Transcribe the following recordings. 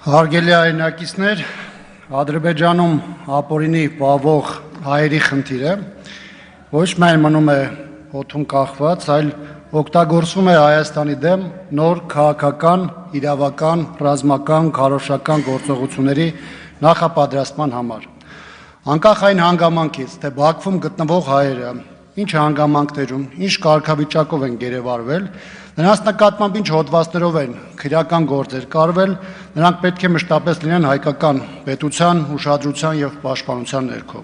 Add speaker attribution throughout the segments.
Speaker 1: Հարգելի հայրենակիցներ, Ադրբեջանում ապօրինի պահվող հայերի խնդիրը ոչ միայն մնում է օդում կախված, այլ օգտագործվում է Հայաստանի դեմ նոր քաղաքական, իրավական, ռազմական, քարոզչական գործողությունների նախապատրաստման համար։ Անկախ այն հանգամանքից, թե Բաքվում գտնվող հայերը ինչ հանգամանքներում, ինչ կարգավիճակով են գերեվարվել, նրանց նկատմամբ ինչ հոդվածներով են քրեական գործեր կարվել, նրանք պետք է մշտապես լինեն հայկական պետության, ուշադրության եւ պաշտպանության ներքո։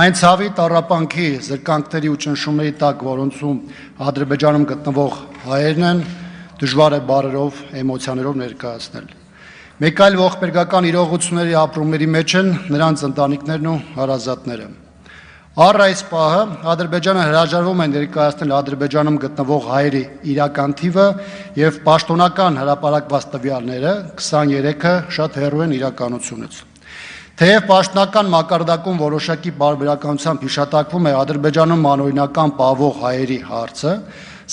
Speaker 1: Այն ցավի, տառապանքի, զրկանքների ու ճնշումների տակ, որոնցում Ադրբեջանում գտնվող հայերն են, դժվար է բառերով, էմոցիաներով ներկայացնել։ Մեկ այլ ողբերգական իրողությունների ապրումների մեջ են նրանց ընտանիքներն ու հարազատները։ Առ այս պահը Ադրբեջանը հրաժարվում է ներկայացնել Ադրբեջանում գտնվող հայերի իրական թիվը եւ պաշտոնական հրապարակված տվյալները 23-ը շատ հեռու են իրականությունից։ Թեև պաշտոնական մակարդակում որոշակի բարբերականությամբ հիշատակվում է Ադրբեջանում անօրինական պահվող հայերի հարցը,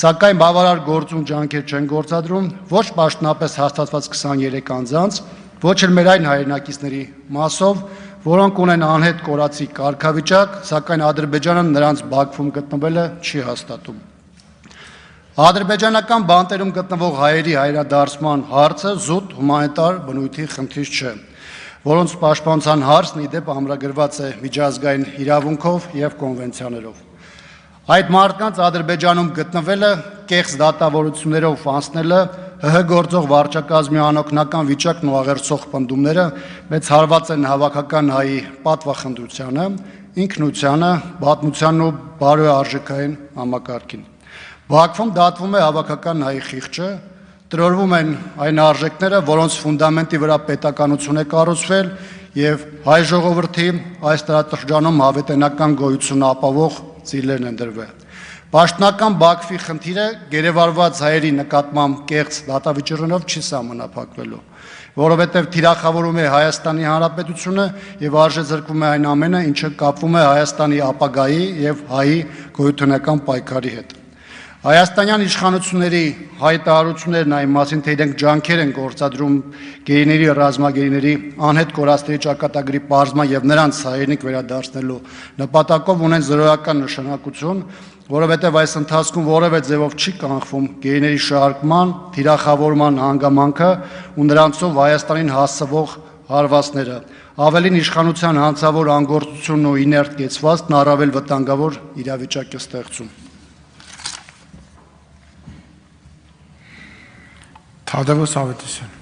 Speaker 1: սակայն բավարար գործուն ջանքեր չեն գործադրում ոչ պաշտոնապես հաստատված 23 անձանց, ոչ էլ մեր այն հայրենակիցների մասով, որոնք ունեն անհետ կորացի կարգավիճակ, սակայն Ադրբեջանը նրանց Բաքվում գտնվելը չի հաստատում։ Ադրբեջանական բանտերում գտնվող հայերի հայրադարձման հարցը զուտ հումանիտար բնույթի խնդիր չէ, որոնց պաշտպանության հարցն ի դեպ ամրագրված է միջազգային իրավունքով եւ կոնվենցիաներով։ Այդ մարդկանց Ադրբեջանում գտնվելը, կեղծ դատավորություններով անցնելը, ՀՀ գործող վարչակազմի անօգնական վիճակն ու աղերսող պնդումները մեծ հարված են հավաքական հայի պատվախնդրությանը, ինքնությանը, պատմությանն ու բարոյարժեքային համակարգին։ Բաքվում դատվում է հավաքական հայի խիղճը, տրորվում են այն արժեքները, որոնց ֆունդամենտի վրա պետականություն է կառուցվել եւ հայ ժողովրդի այս տարածաշրջանում հավետենական գոյություն ապավող ծիլերն են դրվել։ Պաշտոնական Բաքվի խնդիրը գերեվարված հայերի նկատմամբ կեղծ դատավճիռներով չի սահմանափակվելու, որովհետև թիրախավորում է Հայաստանի Հանրապետությունը եւ արժեզրկվում է այն ամենը, ինչը կապվում է Հայաստանի ապագայի եւ հայի գոյութենական պայքարի հետ։ Հայաստանյան իշխանությունների հայտարարություններն այն մասին, թե իրենք ջանքեր են գործադրում գերիների, ռազմագերիների անհետ կորածների ճակատագրի պարզման եւ նրանց հայրենիք վերադարձնելու նպատակով ունեն զրոյական նշանակություն, որովհետև այս ընթացքում որևէ ձևով չի կանխվում գերիների շարքման, թիրախավորման հանգամանքը ու նրանցով Հայաստանին հասցվող հարվածները։ Ավելին իշխանության հանցավոր անգործությունն ու իներտ կեցվածքն առավել վտանգավոր իրավիճակ է ստեղծում։
Speaker 2: Թադևոս Ավետիսյան